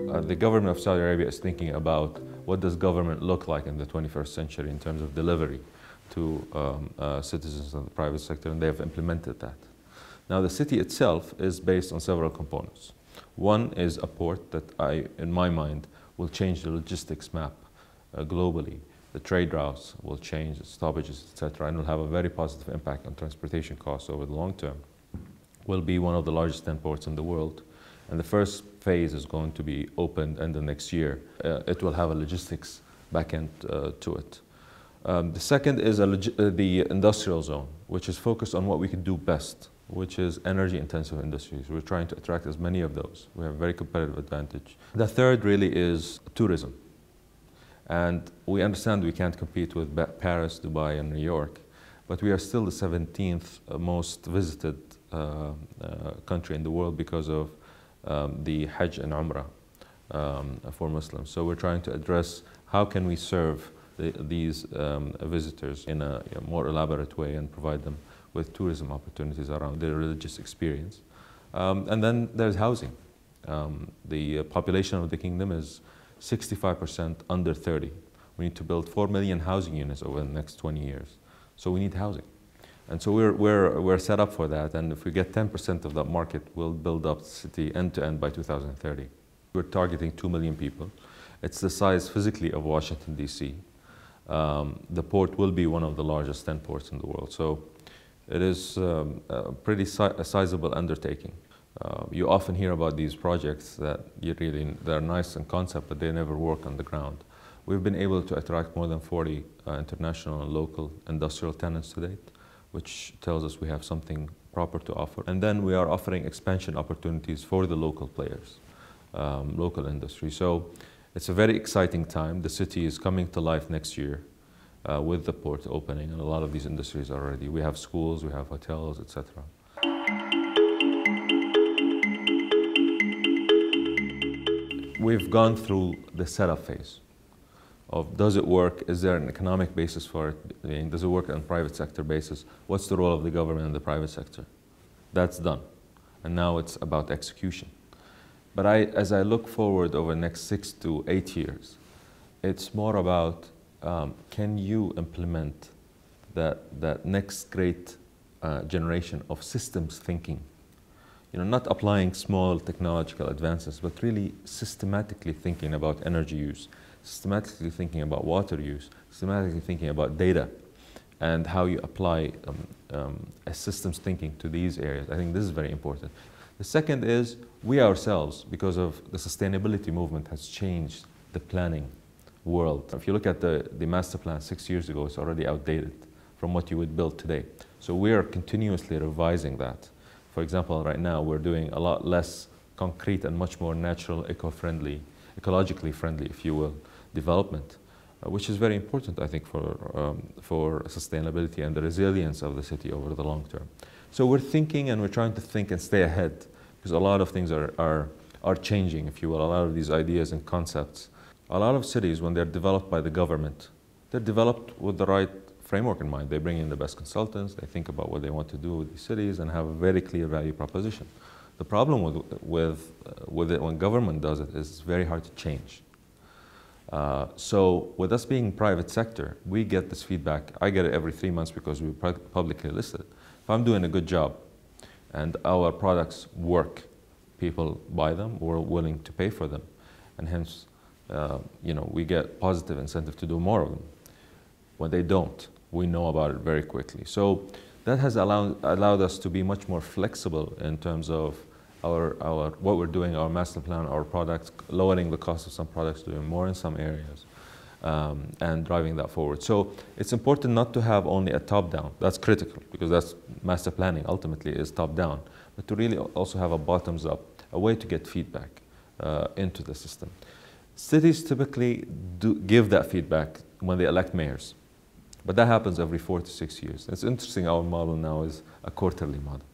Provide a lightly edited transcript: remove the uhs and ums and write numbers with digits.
The government of Saudi Arabia is thinking about what does government look like in the 21st century in terms of delivery to citizens of the private sector, and they have implemented that. Now, the city itself is based on several components. One is a port that in my mind, will change the logistics map globally. The trade routes will change, the stoppages, etc., and will have a very positive impact on transportation costs over the long term. Will be one of the largest 10 ports in the world, and the first phase is going to be opened end of next year. It will have a logistics backend to it. The second is the industrial zone, which is focused on what we can do best, which is energy-intensive industries. We're trying to attract as many of those. We have a very competitive advantage. The third really is tourism. And we understand we can't compete with Paris, Dubai, and New York, but we are still the 17th most visited country in the world because of the Hajj and Umrah for Muslims. So we're trying to address how can we serve these visitors in a more elaborate way and provide them with tourism opportunities around their religious experience. And then there's housing. The population of the kingdom is 65% under 30. We need to build 4 million housing units over the next 20 years. So we need housing. And so we're set up for that, and if we get 10% of that market, we'll build up the city end to end by 2030. We're targeting 2 million people. It's the size physically of Washington, D.C. The port will be one of the largest 10 ports in the world. So it is a pretty sizable undertaking. You often hear about these projects that they're nice in concept, but they never work on the ground. We've been able to attract more than 40 international and local industrial tenants to date, which tells us we have something proper to offer. And then we are offering expansion opportunities for the local players, local industry. So it's a very exciting time. The city is coming to life next year with the port opening, and a lot of these industries are already. We have schools, we have hotels, etc. We've gone through the setup phase of does it work, is there an economic basis for it, does it work on a private sector basis, what's the role of the government in the private sector? That's done, and now it's about execution. But as I look forward over the next 6 to 8 years, it's more about can you implement that next great generation of systems thinking? Not applying small technological advances, but really systematically thinking about energy use, systematically thinking about water use, systematically thinking about data, and how you apply a systems thinking to these areas. I think this is very important. The second is we ourselves, because of the sustainability movement, has changed the planning world. If you look at the master plan 6 years ago, it's already outdated from what you would build today. So we are continuously revising that. For example, right now we're doing a lot less concrete and much more natural, eco-friendly, ecologically friendly, if you will, development, which is very important, I think, for sustainability and the resilience of the city over the long term. So we're thinking, and we're trying to think and stay ahead, because a lot of things are changing, if you will, a lot of these ideas and concepts. A lot of cities, when they're developed by the government, they're developed with the right framework in mind. They bring in the best consultants, they think about what they want to do with these cities and have a very clear value proposition. The problem with it when government does it is it's very hard to change. So with us being private sector, we get this feedback. I get it every 3 months because we're publicly listed. If I'm doing a good job and our products work, people buy them, we're willing to pay for them, and hence we get positive incentive to do more of them. When they don't, we know about it very quickly. So that has allowed us to be much more flexible in terms of what we're doing, our master plan, our products, lowering the cost of some products, doing more in some areas, and driving that forward. So it's important not to have only a top-down. That's critical, because that's master planning ultimately is top-down, but to really also have a bottoms-up, a way to get feedback into the system. Cities typically give that feedback when they elect mayors, but that happens every 4 to 6 years. It's interesting, our model now is a quarterly model.